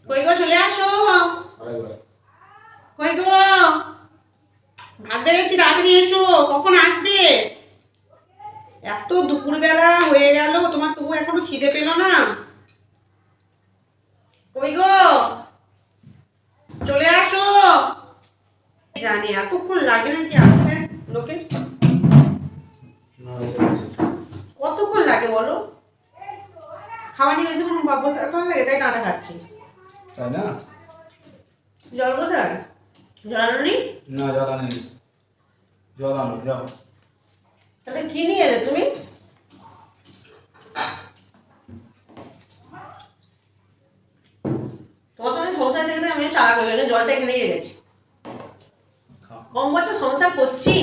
কই গো চলে আসো। কই গো ভাত বেড়েছি, তাড়াতাড়ি এসো। কখন আসবে? এত দুপুরবেলা হয়ে গেল, তোমার তবু এখনো খিদে পেলো না? কই গো চলে আসো। জানি এতক্ষণ লাগে নাকি আসতে লোকের? কতক্ষণ লাগে বলো? খাওয়া নিয়ে বেশিক্ষণ বসে থাকতে লাগে, তাই টাটা খাচ্ছি। তাই না? জল কোথায়? জল আনো নি? না জল আনি, জল আনো যাও। তাহলে কি নিয়ে এলে তুমি? তোমার সঙ্গে সংসার থেকে আমি চালাক হয়ে গেলে জলটা এখানে গেছি। কম বছর সংসার করছি।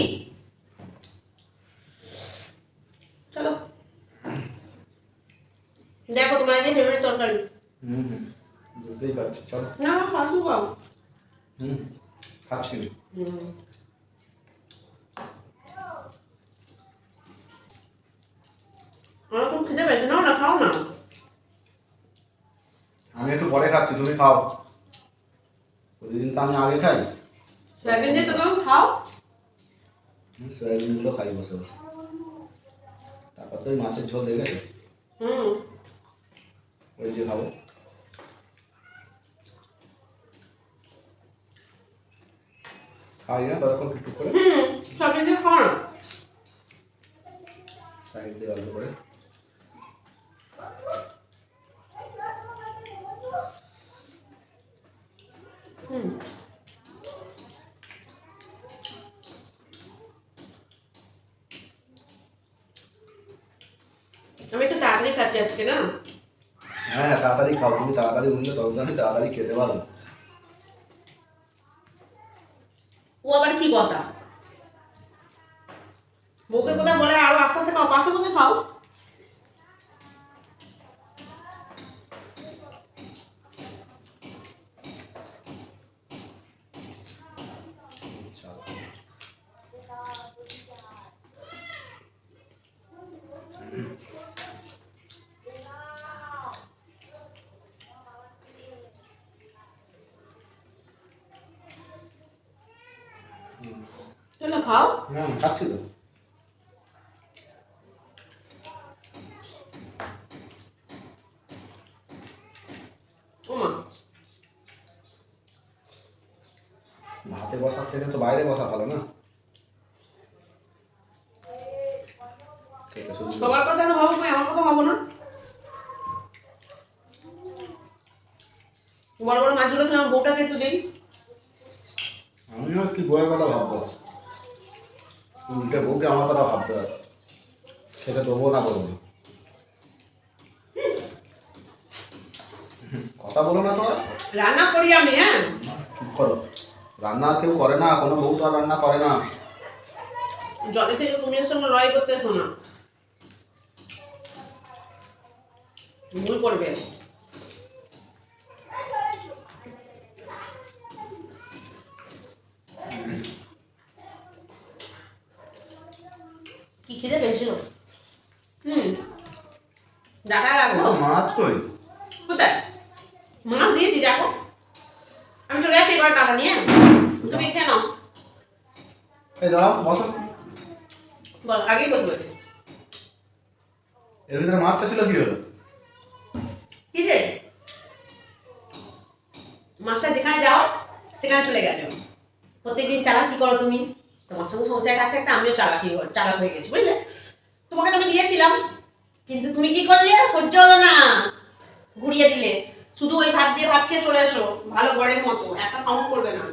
চলো দেখো তোমার যে ফেভারিট তরকারি। বুঝতেই পারছি, চলো। না আমার ফাঁসু পাও। খাচ্ছি। আমার খুব খিদে পেয়েছে, নাও না খাও না। আমি একটু পরে খাচ্ছি, তুমি খাও। প্রতিদিন তো আমি আগে খাই। সয়াবিন দিয়ে তো তুমি খাও। সয়াবিনগুলো খাই বসে বসে। তারপর তো ওই মাছের ঝোল লেগেছে, ওই যে খাবো। খাই না ততক্ষণ টুকটুক করে। সয়াবিন দিয়ে খাও না। সাইড দিয়ে অল্প করে। আমি একটু তাড়াতাড়ি খাচ্ছি আজকে না। হ্যাঁ তাড়াতাড়ি খাও, তুমি তাড়াতাড়ি উঠলে তখন তো আমি তাড়াতাড়ি খেতে পারবো। ও আবার কি কথা? বউকে কথা বলে আরো আস্তে আস্তে খাও, পাশে বসে খাও। চলো খাও। খাচ্ছি তো। ওমা ভাতে বসার থেকে তো বাইরে বসা ভালো না? সবার কথা তো ভাবো, আমার কথা ভাবো না। বড় বড় মাছগুলো খেলাম, বউটাকে একটু দিই। আমি আর কি বউয়ের কথা ভাববো? উল্টে বউকে আমার কথা ভাবতে হবে, সেটা দেবো না করবো না। কথা বলো না তো আর। রান্না করি আমি। হ্যাঁ চুপ করো। রান্না কেউ করে না, কোনো বউ তো আর রান্না করে না। জলে থেকে কুমিরের সঙ্গে লড়াই করতে এসো না, ভুল করবে। কি খিদে পেয়েছিল? ডাটা রাখবো। মাছ কই? কোথায়? মাছ দিয়েছি দেখো। আমি চলে যাচ্ছি এবার ডাটা নিয়ে, তুমি খেয়ে নাও। এই দাঁড়াও, বসো। বল, আগেই বসবো। এর ভিতরে মাছটা ছিল কি হলো? কি যে মাছটা যেখানে যাও সেখানে চলে গেছে। প্রত্যেকদিন চালাকি করো তুমি। তোমার সঙ্গে সংসারে থাকতে থাকতে আমিও চালাক হয়ে গেছি, বুঝলে? তোমাকে তো আমি দিয়েছিলাম, কিন্তু তুমি কি করলে? সহ্য হলো না, ঘুরিয়ে দিলে। শুধু ওই ভাত দিয়ে ভাত খেয়ে চলে এসো, ভালো বড়ের মতো, একটা সাউন্ড করবে না।